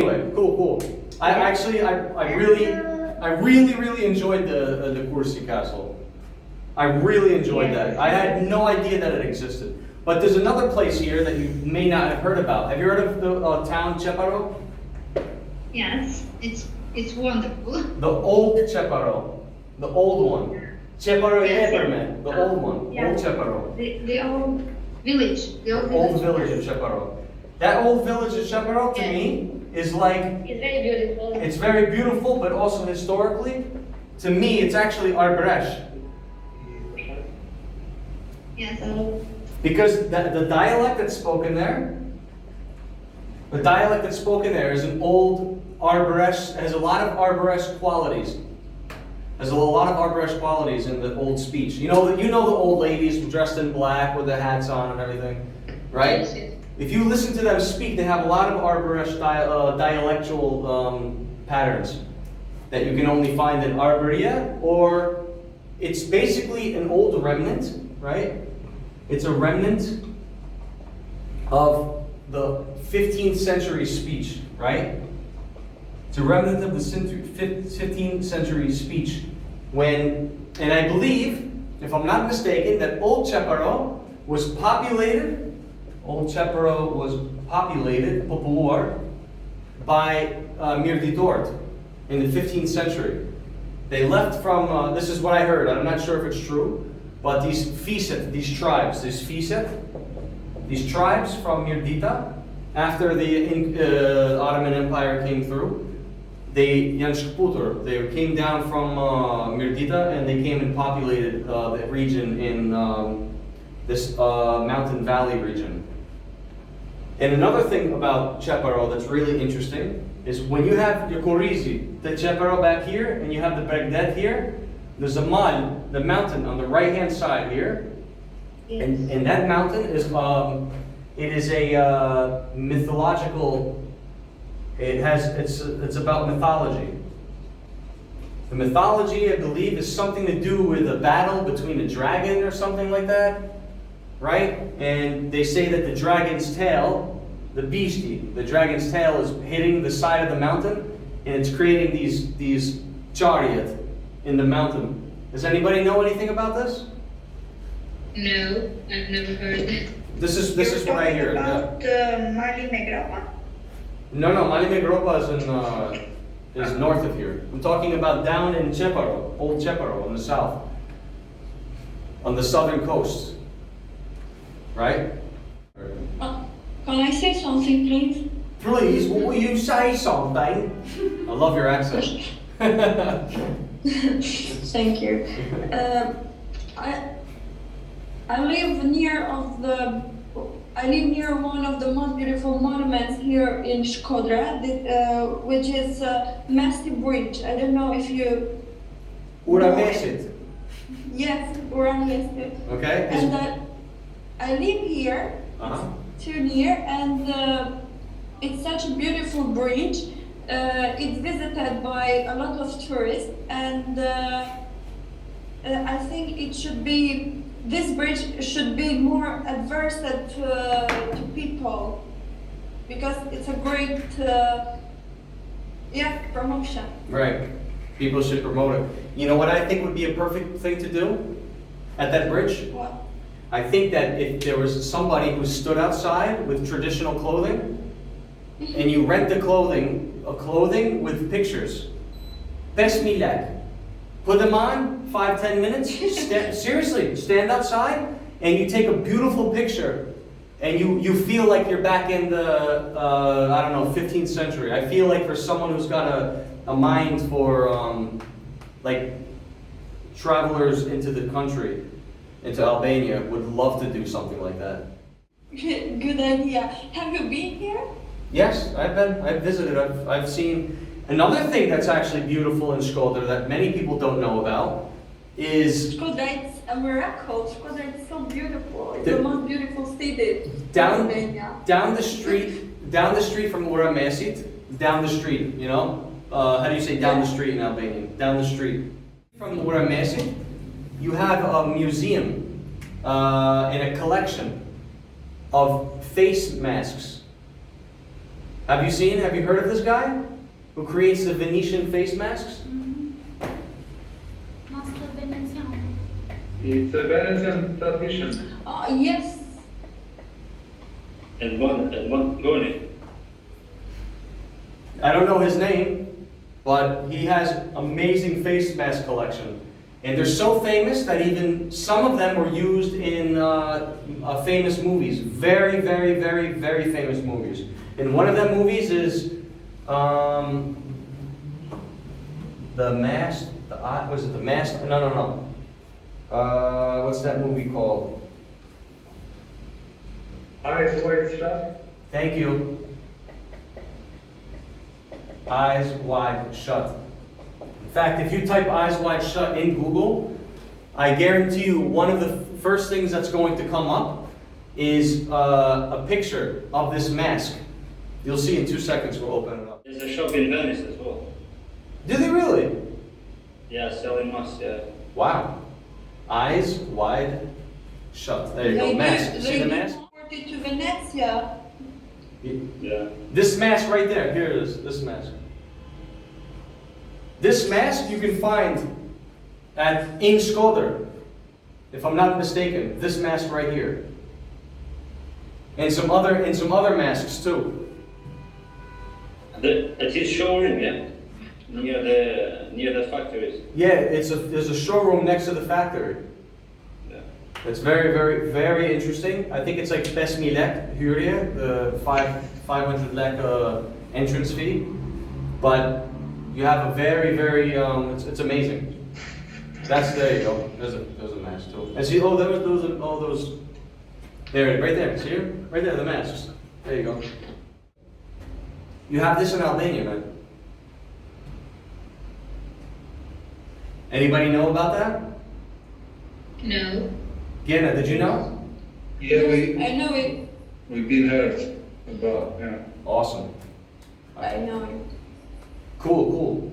Anyway, cool. I really enjoyed the Kursi Castle. I really enjoyed that. I had no idea that it existed. But there's another place here that you may not have heard about. Have you heard of the town Cheparo? Yes, it's wonderful. The old Cheparo, the old one. Cheparo Eperme, the old one, yeah. old Cheparo. The old village. The old village of Cheparo. That old village of Cheparo, to me, is like... It's very beautiful. It's very beautiful, but also historically, to me, it's actually Arbresh. Yes. Because the dialect that's spoken there, is an old Arbresh, has a lot of Arbresh qualities. There's a lot of Arbresh qualities in the old speech. You know the old ladies dressed in black with the hats on and everything, right? Yes. If you listen to them speak, they have a lot of Arbresh dialectual patterns that you can only find in Arborea, or it's basically an old remnant, right? It's a remnant of the 15th century speech, right? It's a remnant of the 15th century speech and I believe, if I'm not mistaken, that Old Cheparo was populated, punuar, by mirë in the 15th century. They left from, this is what I heard, I'm not sure if it's true, but these tribes from Mirdita, after the Ottoman Empire came through, they came down from Mirdita and they came and populated the region in this mountain valley region. And another thing about Cheparo that's really interesting is when you have your Korisi, the Cheparo back here, and you have the Begdet here, there's a mal, the mountain on the right-hand side here, Yes. and that mountain is it is a mythological. It's about mythology. The mythology, I believe, is something to do with a battle between a dragon or something like that, right? And they say that the dragon's tail, the dragon's tail is hitting the side of the mountain, and it's creating these chariot in the mountain. Does anybody know anything about this? No, I've never heard that. This is what I hear. About Mali Megropa? No, Mali Megropa is north of here. I'm talking about down in Cheparo, old Cheparo in the south, on the southern coast, right? Can I say something, please? Please, will you say something? I love your accent. Thank you. I live near one of the most beautiful monuments here in Shkodra, which is a massive bridge. I don't know if you... Uramesit. Yes, Uramesit. Okay. And I live here, too near, and it's such a beautiful bridge. It's visited by a lot of tourists, and I think this bridge should be more adversed to people, because it's a great promotion. Right. People should promote it. You know what I think would be a perfect thing to do at that bridge? What? I think that if there was somebody who stood outside with traditional clothing, and you rent the clothing with pictures, Besmilek, put them on 5-10 minutes, seriously, stand outside, and you take a beautiful picture, and you feel like you're back in the, 15th century. I feel like for someone who's got a mind for, like, travelers into the country, into Albania, would love to do something like that. Good idea. Have you been here? Yes, I've visited, I've seen. Another thing that's actually beautiful in Shkodra that many people don't know about is... Shkodra, it's a miracle. Shkodra is so beautiful. It's the most beautiful city down, in Albania. Down the street from Ura Mesit, down the street, you know? How do you say down the street in Albanian? Down the street. From Ura Mesit, you have a museum and a collection of face masks. Have you heard of this guy who creates the Venetian face masks? It's a Venetian tradition. Oh, yes. And Montgomery. I don't know his name, but he has amazing face mask collection. And they're so famous that even some of them were used in famous movies. Very, very, very, very famous movies. And one of them movies is The Mask. Was it The Mask? No. What's that movie called? Eyes wide shut. Thank you. Eyes Wide Shut. In fact, if you type Eyes Wide Shut in Google, I guarantee you one of the first things that's going to come up is a picture of this mask. You'll see in 2 seconds. We'll open it up. There's a shop in Venice as well. Do they really? Yeah, selling masks, yeah. Wow. Eyes Wide Shut. There you go. Mask. See the mask? They to Venezia. Yeah. This mask right there. Here it is. This mask. This mask you can find in Skoder, if I'm not mistaken. This mask right here, and some other masks too. It is showroom, yeah, near the factories. Yeah, there's a showroom next to the factory. Yeah. It's very, very, very interesting. I think it's like 5,000 lek huurje, the 500 lek entrance fee, but you have a very, very it's amazing. There you go. There's a mask too. And see, all those. There, right there. See here? Right there, the masks. There you go. You have this in Albania, man. Anybody know about that? No. Gianna, did you know? Yeah, I know it. we've been heard about, yeah. Awesome. I know it. Cool.